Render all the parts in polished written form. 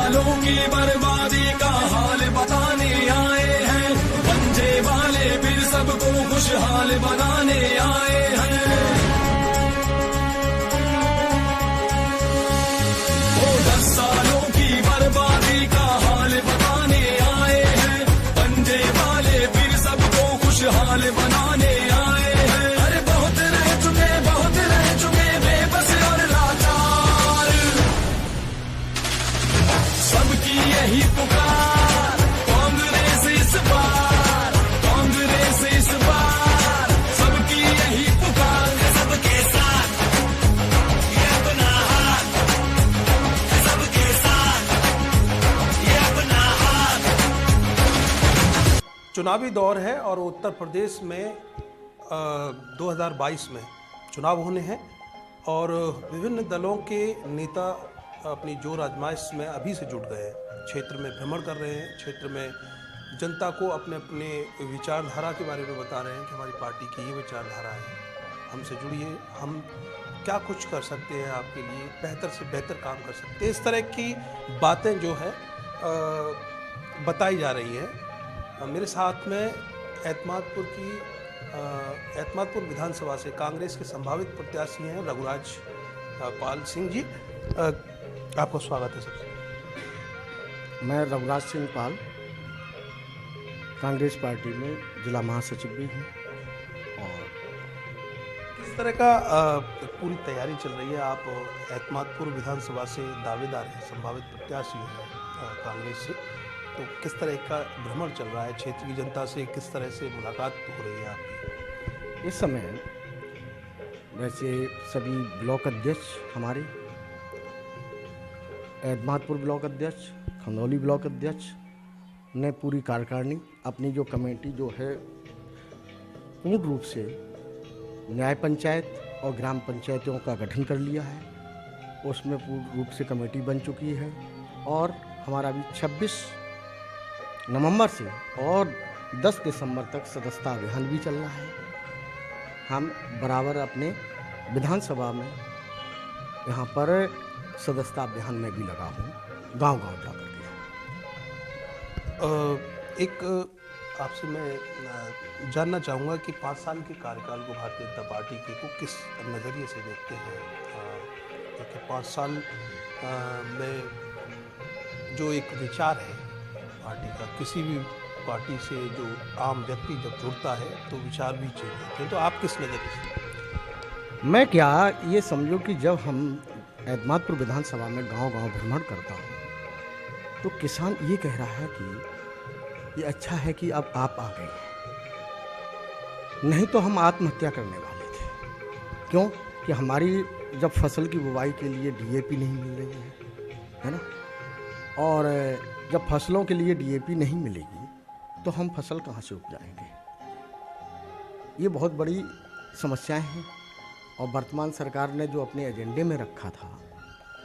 सालों की बर्बादी का हाल बताने आए हैं, पंजे वाले फिर सबको खुशहाल बनाने आए हैं। 10 सालों की बर्बादी का हाल बताने आए हैं, पंजे वाले फिर सबको खुशहाल बनाने आए हैं। अरे बहुत रह चुके बेबस और लाचार, सबकी यही पुकार, कांग्रेस इस बार, कांग्रेस इस बार, सबकी यही पुकार, सबके साथ ये अपना हाथ, सबके साथ ये अपना हाथ। चुनावी दौर है और उत्तर प्रदेश में 2022 में चुनाव होने हैं और विभिन्न दलों के नेता अपनी जोर आजमाइश में अभी से जुट गए हैं, क्षेत्र में भ्रमण कर रहे हैं, क्षेत्र में जनता को अपने अपने विचारधारा के बारे में बता रहे हैं कि हमारी पार्टी की ये विचारधारा है, हमसे जुड़िए, हम क्या कुछ कर सकते हैं आपके लिए, बेहतर से बेहतर काम कर सकते हैं। इस तरह की बातें जो है बताई जा रही हैं। मेरे साथ में एतमादपुर विधानसभा से कांग्रेस के संभावित प्रत्याशी हैं रघुराज पाल सिंह जी। आपका स्वागत है। सबसे मैं रघुराज सिंह पाल कांग्रेस पार्टी में जिला महासचिव भी हूँ। और किस तरह का पूरी तैयारी चल रही है? आप एतमादपुर विधानसभा से दावेदार हैं, संभावित प्रत्याशी हैं कांग्रेस से, तो किस तरह का भ्रमण चल रहा है? क्षेत्र की जनता से किस तरह से मुलाकात हो रही है आपकी? इस समय वैसे सभी ब्लॉक अध्यक्ष हमारे एतमादपुर ब्लॉक अध्यक्ष, खंदौली ब्लॉक अध्यक्ष ने पूरी कार्यकारिणी अपनी जो कमेटी जो है पूर्ण रूप से न्याय पंचायत और ग्राम पंचायतों का गठन कर लिया है। उसमें पूर्ण रूप से कमेटी बन चुकी है और हमारा भी 26 नवंबर से और 10 दिसंबर तक सदस्यता अभियान भी चल रहा है। हम बराबर अपने विधानसभा में यहाँ पर सदस्यता अभियान में भी लगा हूँ, गांव-गांव जा करके। एक आपसे मैं जानना चाहूँगा कि 5 साल के कार्यकाल को भारतीय जनता पार्टी के को किस नज़रिए से देखते हैं? क्योंकि 5 साल में जो एक विचार है पार्टी का, किसी भी पार्टी से जो आम व्यक्ति जब जुड़ता है तो विचार भी चेंज होते हैं, तो आप किस नज़रिए से? मैं क्या ये समझो कि जब हम एतमादपुर विधानसभा में गांव-गांव भ्रमण करता हूँ तो किसान ये कह रहा है कि ये अच्छा है कि अब आप आ गए हैं, नहीं तो हम आत्महत्या करने वाले थे। क्यों कि हमारी जब फसल की बुवाई के लिए डीएपी नहीं मिल रही है ना, और जब फसलों के लिए डीएपी नहीं मिलेगी तो हम फसल कहाँ से उपजाएंगे? ये बहुत बड़ी समस्याएं हैं और वर्तमान सरकार ने जो अपने एजेंडे में रखा था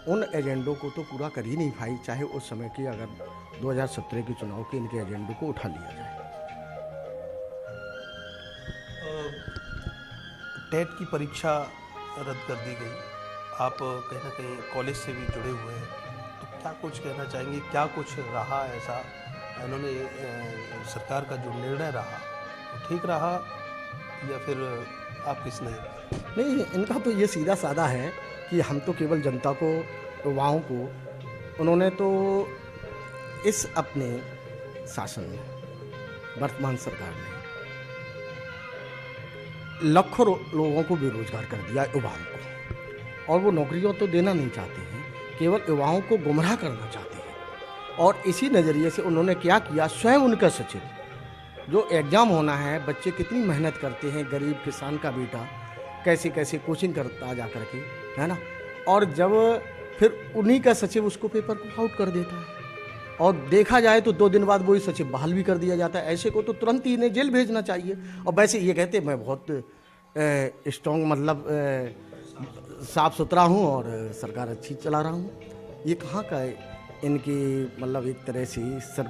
उन एजेंडों को तो पूरा कर ही नहीं पाई, चाहे उस समय की अगर 2017 के चुनाव के इनके एजेंडों को उठा लिया जाए। टेट की परीक्षा रद्द कर दी गई, आप कहीं ना कहीं कॉलेज से भी जुड़े हुए हैं, तो क्या कुछ कहना चाहेंगे? क्या कुछ रहा ऐसा इन्होंने सरकार का जो निर्णय रहा वो ठीक रहा या फिर आप किस नहीं? इनका तो ये सीधा साधा है कि हम तो केवल जनता को, युवाओं को, उन्होंने तो इस अपने शासन में वर्तमान सरकार ने लाखों लोगों को बेरोजगार कर दिया, युवाओं को, और वो नौकरियों तो देना नहीं चाहते हैं, केवल युवाओं को गुमराह करना चाहते हैं। और इसी नज़रिए से उन्होंने क्या किया, स्वयं उनका सचिव, जो एग्ज़ाम होना है, बच्चे कितनी मेहनत करते हैं, गरीब किसान का बेटा कैसे कैसे कोचिंग करता जा करके, है ना, और जब फिर उन्हीं का सचिव उसको पेपर को आउट कर देता है और देखा जाए तो 2 दिन बाद वही सचिव बहाल भी कर दिया जाता है। ऐसे को तो तुरंत ही इन्हें जेल भेजना चाहिए। और वैसे ये कहते मैं बहुत स्ट्रॉन्ग, मतलब साफ़ सुथरा हूँ और सरकार अच्छी चला रहा हूँ। ये कहाँ का इनकी, मतलब एक तरह से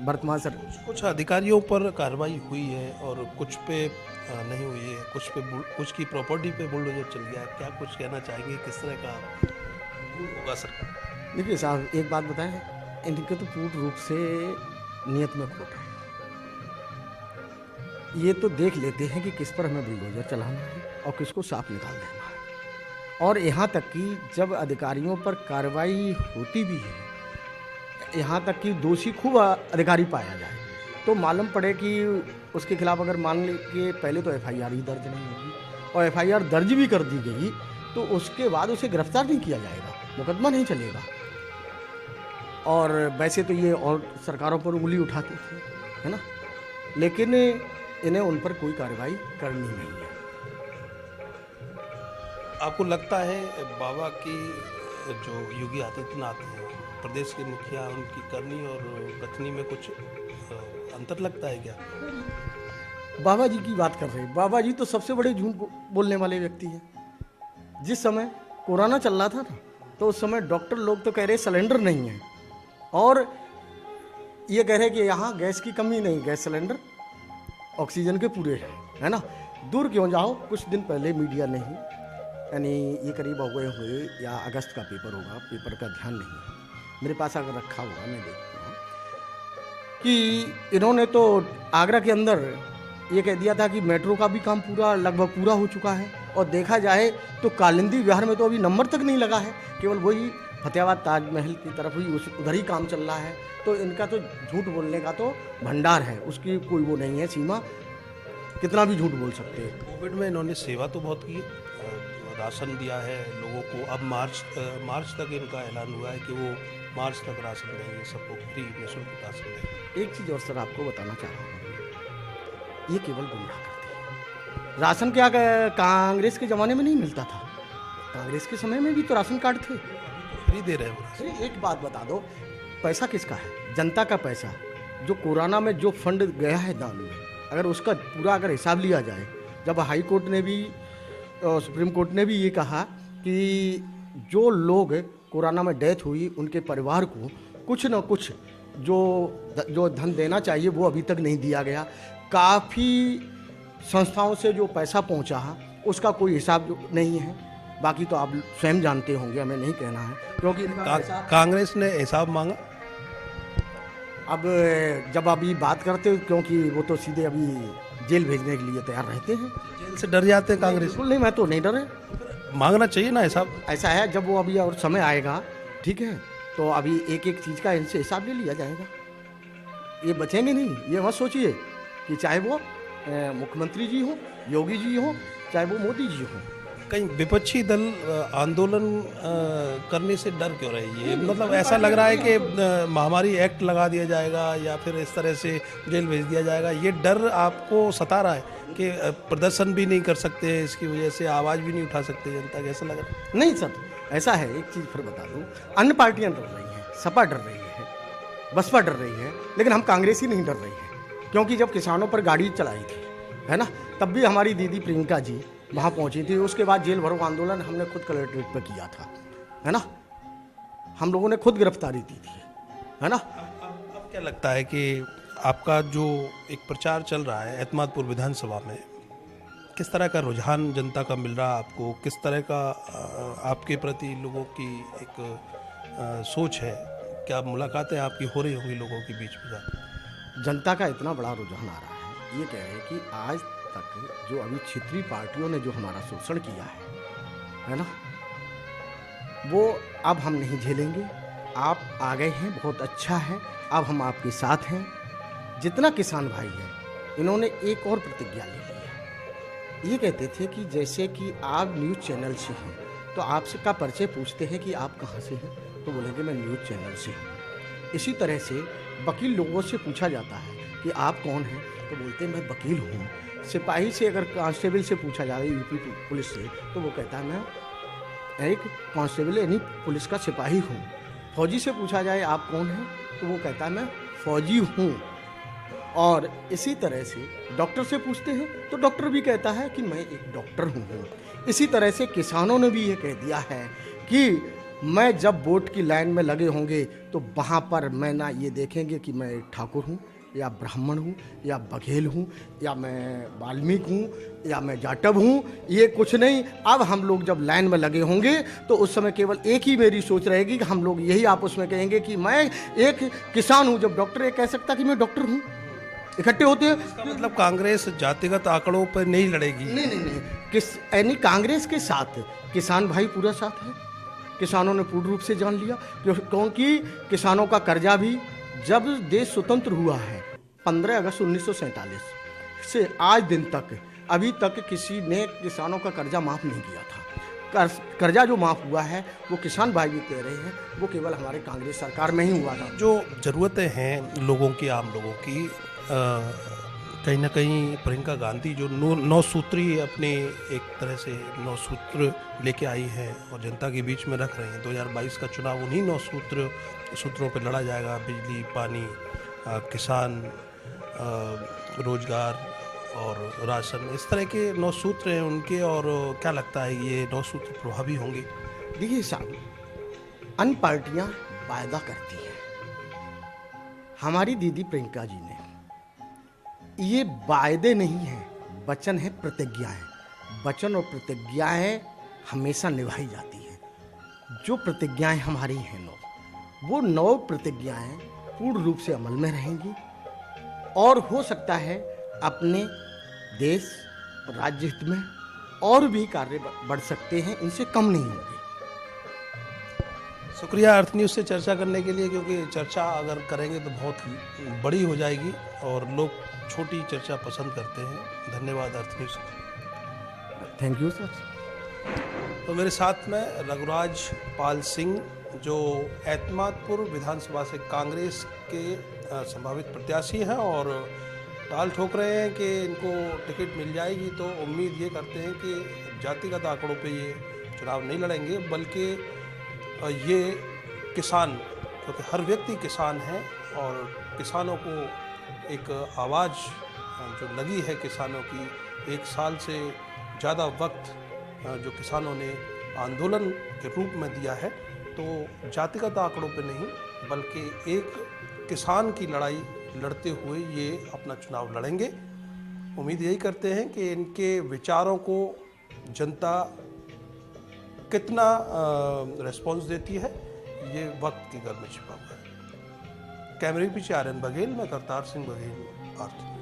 वर्तमान सर कुछ अधिकारियों पर कार्रवाई हुई है और कुछ पे नहीं हुई है, कुछ की प्रॉपर्टी पे बुलडोजर चल गया है, क्या कुछ कहना चाहेंगे? किस तरह का होगा सर? देखिए साहब, एक बात बताएं, इनके तो पूर्ण रूप से नियत में खोट है। ये तो देख लेते हैं कि किस पर हमें बुलडोजर चलाना है और किसको साफ निकाल देना है। और यहाँ तक कि जब अधिकारियों पर कार्रवाई होती भी है, यहाँ तक कि दोषी खूब अधिकारी पाया जाए तो मालूम पड़े कि उसके खिलाफ अगर मान लीजिए पहले तो एफआईआर ही दर्ज नहीं होगी, और एफआईआर दर्ज भी कर दी गई तो उसके बाद उसे गिरफ्तार नहीं किया जाएगा, मुकदमा नहीं चलेगा। और वैसे तो ये और सरकारों पर उंगली उठाते थे, है ना, लेकिन इन्हें उन पर कोई कार्रवाई करनी नहीं है। आपको लगता है बाबा की जो योगी आदित्यनाथ हैं प्रदेश के मुखिया, उनकी करनी और कथनी में कुछ अंतर लगता है क्या? बाबा जी की बात कर रहे हैं। बाबा जी तो सबसे बड़े झूठ बोलने वाले व्यक्ति हैं। जिस समय कोरोना चल रहा था ना, तो उस समय डॉक्टर लोग तो कह रहे सिलेंडर नहीं है, और ये कह रहे कि यहाँ गैस की कमी नहीं, गैस सिलेंडर ऑक्सीजन के पूरे हैं, है ना। दूर क्यों जाओ, कुछ दिन पहले मीडिया ने ही, यानी ये करीब हुए या अगस्त का पेपर होगा, पेपर का ध्यान नहीं है मेरे पास, अगर रखा होगा मैं देखता हूँ कि इन्होंने तो आगरा के अंदर ये कह दिया था कि मेट्रो का भी काम लगभग पूरा हो चुका है, और देखा जाए तो कालिंदी विहार में तो अभी नंबर तक नहीं लगा है, केवल वही फतेहाबाद ताजमहल की तरफ ही उधर ही काम चल रहा है। तो इनका तो झूठ बोलने का तो भंडार है, उसकी कोई वो नहीं है सीमा, कितना भी झूठ बोल सकते हैं। कोविड में इन्होंने सेवा तो बहुत की, राशन दिया है लोगों को। अब मार्च तक इनका ऐलान हुआ है कि वो मार्च तक राशन देंगे, सबको फ्री निःशुल्क राशन देंगे। एक चीज़ और सर आपको बताना चाह रहा हूँ, ये केवल गुमराह करते हैं। राशन क्या कांग्रेस के ज़माने में नहीं मिलता था? कांग्रेस के समय में भी तो राशन कार्ड थे, फ्री दे रहे हैं। अरे एक बात बता दो, पैसा किसका है? जनता का पैसा। जो कोरोना में जो फंड गया है दान में, अगर उसका पूरा अगर हिसाब लिया जाए, जब हाई कोर्ट ने भी सुप्रीम कोर्ट ने भी ये कहा कि जो लोग कोरोना में डेथ हुई उनके परिवार को कुछ न कुछ जो धन देना चाहिए वो अभी तक नहीं दिया गया। काफ़ी संस्थाओं से जो पैसा पहुंचा है उसका कोई हिसाब नहीं है। बाकी तो आप स्वयं जानते होंगे, हमें नहीं कहना है, क्योंकि कांग्रेस ने हिसाब मांगा। अब जब अभी बात करते हो, क्योंकि वो तो सीधे अभी जेल भेजने के लिए तैयार रहते हैं। जेल से डर जाते हैं कांग्रेस? बिल्कुल नहीं, मैं तो नहीं डरे। मांगना चाहिए ना हिसाब। ऐसा है, जब वो अभी और समय आएगा, ठीक है, तो अभी एक एक चीज़ का इनसे हिसाब ले लिया जाएगा। ये बचेंगे नहीं, ये मत सोचिए कि चाहे वो मुख्यमंत्री जी हो, योगी जी हो, चाहे वो मोदी जी हो। कहीं विपक्षी दल आंदोलन करने से डर क्यों रही है? मतलब ऐसा लग रहा है कि महामारी एक्ट लगा दिया जाएगा या फिर इस तरह से जेल भेज दिया जाएगा, ये डर आपको सता रहा है कि प्रदर्शन भी नहीं कर सकते, इसकी वजह से आवाज़ भी नहीं उठा सकते जनता, कैसा लग रहा है? नहीं सर, ऐसा है, एक चीज़ फिर बता दूँ, अन्य पार्टियाँ डर रही हैं, सपा डर रही है, बसपा डर रही है, लेकिन हम कांग्रेस ही नहीं डर रही है। क्योंकि जब किसानों पर गाड़ी चलाई थी, है ना, तब भी हमारी दीदी प्रियंका जी वहाँ पहुँची थी। उसके बाद जेल भरो आंदोलन हमने खुद कलेक्ट्रेट पर किया था, है ना, हम लोगों ने खुद गिरफ्तारी दी थी, है ना। अब क्या लगता है कि आपका जो एक प्रचार चल रहा है एतमादपुर विधानसभा में, किस तरह का रुझान जनता का मिल रहा है आपको? किस तरह का आपके प्रति लोगों की एक सोच है? क्या मुलाकातें आपकी हो रही होंगी लोगों के बीच में? जनता का इतना बड़ा रुझान आ रहा है, ये कह रहे हैं कि आज तक जो अभी क्षेत्रीय पार्टियों ने जो हमारा शोषण किया है ना, वो अब हम नहीं झेलेंगे। आप आ गए हैं, बहुत अच्छा है, अब हम आपके साथ हैं। जितना किसान भाई है, इन्होंने एक और प्रतिज्ञा ले ली है। ये कहते थे कि जैसे कि आप न्यूज़ चैनल से हैं तो आपसे का परिचय पूछते हैं कि आप कहाँ से हैं, तो बोलेंगे मैं न्यूज़ चैनल से हूँ। इसी तरह से वकील लोगों से पूछा जाता है कि आप कौन हैं, तो बोलते हैं मैं वकील हूँ। सिपाही से अगर कांस्टेबल से पूछा जाए, यूपी पुलिस से, तो वो कहता है मैं एक कांस्टेबल यानी पुलिस का सिपाही हूँ। फौजी से पूछा जाए आप कौन हैं, तो वो कहता है मैं फौजी हूँ। और इसी तरह से डॉक्टर से पूछते हैं तो डॉक्टर भी कहता है कि मैं एक डॉक्टर हूँ। इसी तरह से किसानों ने भी ये कह दिया है कि मैं जब वोट की लाइन में लगे होंगे तो वहाँ पर मैं ना ये देखेंगे कि मैं एक ठाकुर हूँ, या ब्राह्मण हूँ या बघेल हूँ या मैं वाल्मीकि हूँ या मैं जाटव हूँ, ये कुछ नहीं। अब हम लोग जब लाइन में लगे होंगे तो उस समय केवल एक ही मेरी सोच रहेगी कि हम लोग यही आपस में कहेंगे कि मैं एक किसान हूँ। जब डॉक्टर ये कह सकता कि मैं डॉक्टर हूँ, इकट्ठे होते हैं। इसका मतलब कांग्रेस जातिगत आंकड़ों पर नहीं लड़ेगी। नहीं, यानी कांग्रेस के साथ किसान भाई पूरा साथ है। किसानों ने पूर्ण रूप से जान लिया, क्योंकि किसानों का कर्जा भी जब देश स्वतंत्र हुआ है 15 अगस्त 1947 से आज दिन तक, अभी तक किसी ने किसानों का कर्जा माफ़ नहीं किया था। कर्जा जो माफ़ हुआ है वो किसान भाई भी कह रहे हैं, वो केवल हमारे कांग्रेस सरकार में ही हुआ था। जो ज़रूरतें हैं लोगों की, आम लोगों की, कहीं ना कहीं प्रियंका गांधी जो 9 सूत्री अपने एक तरह से 9 सूत्र लेके आई है और जनता के बीच में रख रहे हैं। 2022 का चुनाव उन्हीं 9 सूत्रों पर लड़ा जाएगा। बिजली, पानी, किसान, रोजगार और राशन, इस तरह के 9 सूत्र हैं उनके। और क्या लगता है ये 9 सूत्र प्रभावी होंगे? देखिए साहब, अन्य पार्टियां वायदा करती हैं, हमारी दीदी प्रियंका जी ने ये वायदे नहीं हैं, वचन है, प्रतिज्ञाएं। वचन और प्रतिज्ञाएं हमेशा निभाई जाती हैं। जो प्रतिज्ञाएं हमारी हैं 9, वो 9 प्रतिज्ञाएं पूर्ण रूप से अमल में रहेंगी और हो सकता है अपने देश राज्य हित में और भी कार्य बढ़ सकते हैं, इनसे कम नहीं होंगे। शुक्रिया अर्थ न्यूज़ से चर्चा करने के लिए, क्योंकि चर्चा अगर करेंगे तो बहुत बड़ी हो जाएगी और लोग छोटी चर्चा पसंद करते हैं। धन्यवाद अर्थ न्यूज़। Thank you sir. तो मेरे साथ में रघुराज पाल सिंह, जो एतमादपुर विधानसभा से कांग्रेस के संभावित प्रत्याशी हैं और टाल ठोक रहे हैं कि इनको टिकट मिल जाएगी। तो उम्मीद ये करते हैं कि जातिगत आंकड़ों पे ये चुनाव नहीं लड़ेंगे, बल्कि ये किसान, क्योंकि हर व्यक्ति किसान है और किसानों को एक आवाज़ जो लगी है किसानों की, 1 साल से ज़्यादा वक्त जो किसानों ने आंदोलन के रूप में दिया है, तो जातिगत आंकड़ों पे नहीं बल्कि एक किसान की लड़ाई लड़ते हुए ये अपना चुनाव लड़ेंगे। उम्मीद यही करते हैं कि इनके विचारों को जनता कितना रिस्पॉन्स देती है, ये वक्त की घर में छिपा हुआ है। कैमरे के पीछे आर्यन बघेल, मैं करतार सिंह बघेल, अर्थ न्यूज़।